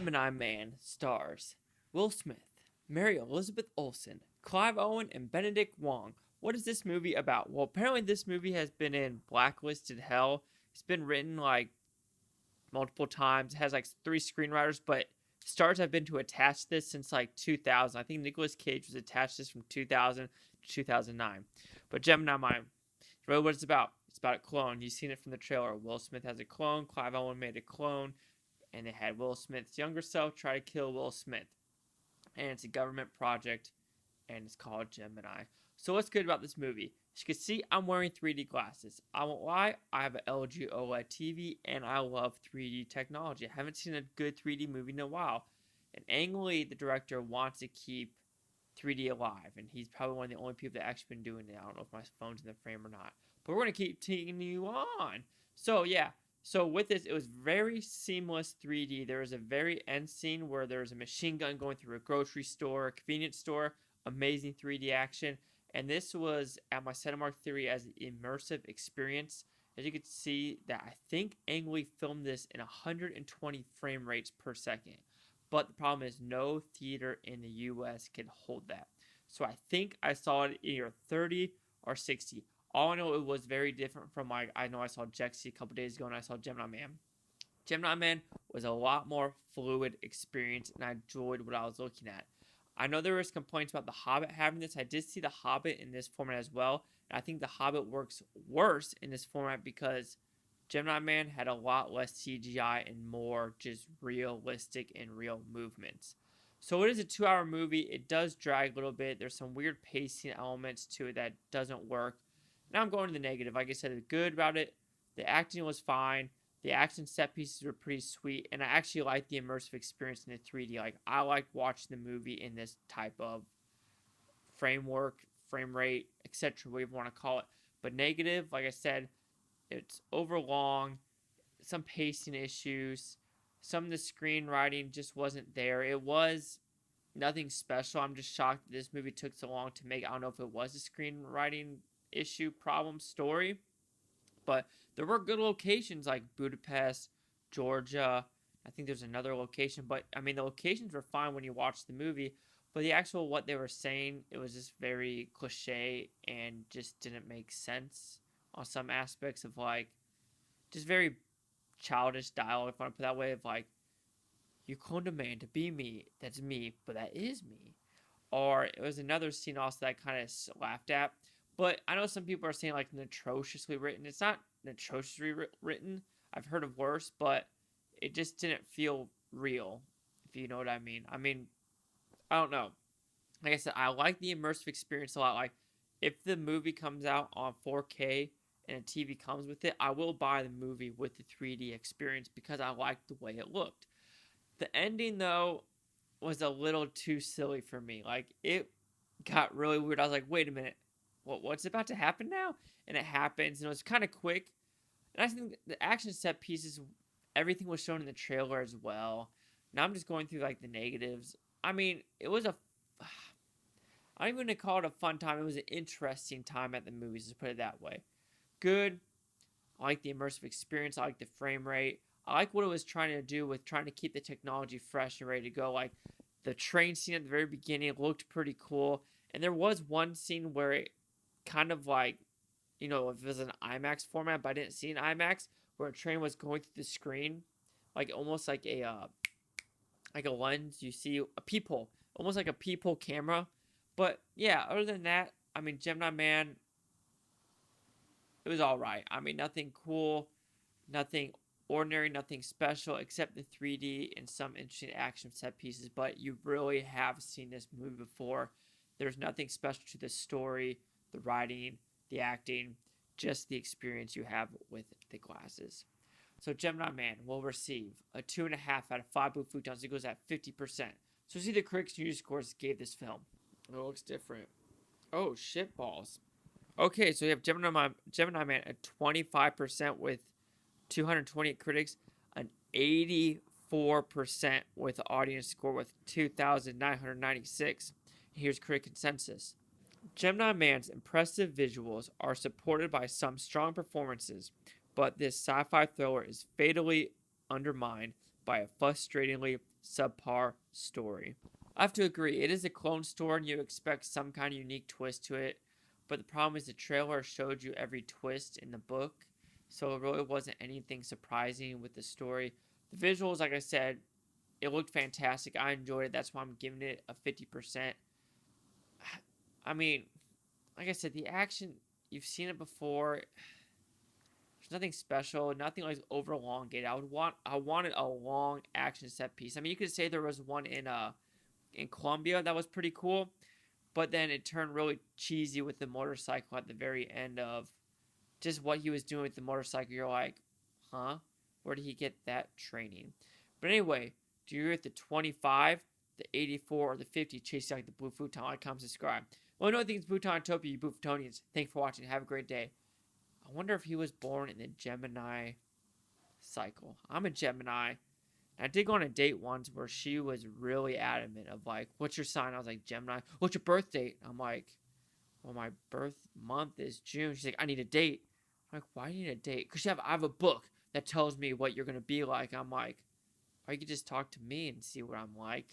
Gemini Man stars Will Smith, Mary Elizabeth Olsen, Clive Owen, and Benedict Wong. What is this movie about? Well, apparently this movie has been in blacklisted hell. It's been written like multiple times. It has like three screenwriters, but stars have been to attach this since like 2000. I think Nicolas Cage was attached to this from 2000 to 2009. But Gemini Man, really what it's about. It's about a clone. You've seen it from the trailer. Will Smith has a clone. Clive Owen made a clone. And they had Will Smith's younger self try to kill Will Smith. And it's a government project, and it's called Gemini. So what's good about this movie? As you can see, I'm wearing 3D glasses. I won't lie, I have an LG OLED TV, and I love 3D technology. I haven't seen a good 3D movie in a while. And Ang Lee, the director, wants to keep 3D alive, and he's probably one of the only people that actually been doing it. I don't know if my phone's in the frame or not. But we're going to keep taking you on. So, yeah. So with this, it was very seamless 3D. There was a very end scene where there was a machine gun going through a grocery store, a convenience store. Amazing 3D action. And this was at my Cinemark theory as an immersive experience. As you can see, that I think Ang Lee filmed this in 120 frame rates per second. But the problem is no theater in the US can hold that. So I think I saw it either 30 or 60. All I know, it was very different from I know I saw Jexy a couple days ago and I saw Gemini Man. Gemini Man was a lot more fluid experience and I enjoyed what I was looking at. I know there was complaints about The Hobbit having this. I did see The Hobbit in this format as well. And I think The Hobbit works worse in this format because Gemini Man had a lot less CGI and more just realistic and real movements. So it is a 2-hour movie. It does drag a little bit. There's some weird pacing elements to it that doesn't work. Now I'm going to the negative. Like I said, the good about it, the acting was fine. The action set pieces were pretty sweet. And I actually liked the immersive experience in the 3D. Like, I like watching the movie in this type of framework, frame rate, etc., whatever you want to call it. But negative, like I said, it's overlong, some pacing issues, some of the screenwriting just wasn't there. It was nothing special. I'm just shocked that this movie took so long to make. I don't know if it was a screenwriting issue, problem, story, but there were good locations like Budapest, Georgia. I think there's another location, but I mean the locations were fine when you watch the movie, but the actual what they were saying, it was just very cliche and just didn't make sense on some aspects of like just very childish dialogue, if I want to put it that way, of like, you cloned a man to be me, that's me, but that is me. Or it was another scene also that I kind of laughed at. But I know some people are saying like atrociously written. It's not atrociously written. I've heard of worse, but it just didn't feel real, if you know what I mean. I don't know. Like I said, I like the immersive experience a lot. Like, if the movie comes out on 4K and a TV comes with it, I will buy the movie with the 3D experience because I liked the way it looked. The ending, though, was a little too silly for me. Like, it got really weird. I was like, wait a minute. What's about to happen now? And it happens, and it was kind of quick. And I think the action set pieces, everything was shown in the trailer as well. Now I'm just going through like the negatives. I mean, it was I don't even want to call it a fun time. It was an interesting time at the movies, let's put it that way. Good. I like the immersive experience. I like the frame rate. I like what it was trying to do with trying to keep the technology fresh and ready to go. Like, the train scene at the very beginning looked pretty cool. And there was one scene where it kind of like, if it was an IMAX format, but I didn't see an IMAX, where a train was going through the screen, like almost like a lens. You see a peephole, almost like a peephole camera. But yeah, other than that, I mean, Gemini Man, it was all right. I mean, nothing cool, nothing ordinary, nothing special, except the 3D and some interesting action set pieces. But you really have seen this movie before. There's nothing special to the story, the writing, the acting, just the experience you have with the glasses. So Gemini Man will receive a 2.5 out of 5 blue futons. It goes at 50%. So see the critics' news scores gave this film. It looks different. Oh, shit balls. Okay, so you have Gemini Man at 25% with 228 critics, an 84% with the audience score with 2,996. Here's critic consensus. Gemini Man's impressive visuals are supported by some strong performances, but this sci-fi thriller is fatally undermined by a frustratingly subpar story. I have to agree, it is a clone story and you expect some kind of unique twist to it, but the problem is the trailer showed you every twist in the book, so it really wasn't anything surprising with the story. The visuals, like I said, it looked fantastic. I enjoyed it. That's why I'm giving it a 50%. I mean, like I said, the action, you've seen it before. There's nothing special, nothing like over elongated. I wanted a long action set piece. I mean, you could say there was one in Colombia that was pretty cool, but then it turned really cheesy with the motorcycle at the very end of just what he was doing with the motorcycle. You're like, huh? Where did he get that training? But anyway, do you agree with the 25, the 84, or the 50 chasing like the blue futon? Like, comment, subscribe. Well, no, I think it's Bhutanotopia, you Bhuftonians. Thanks for watching. Have a great day. I wonder if he was born in the Gemini cycle. I'm a Gemini. I did go on a date once where she was really adamant of like, what's your sign? I was like, Gemini. What's your birth date? I'm like, well, my birth month is June. She's like, I need a date. I'm like, why do you need a date? Because I have a book that tells me what you're going to be like. I'm like, or you could just talk to me and see what I'm like.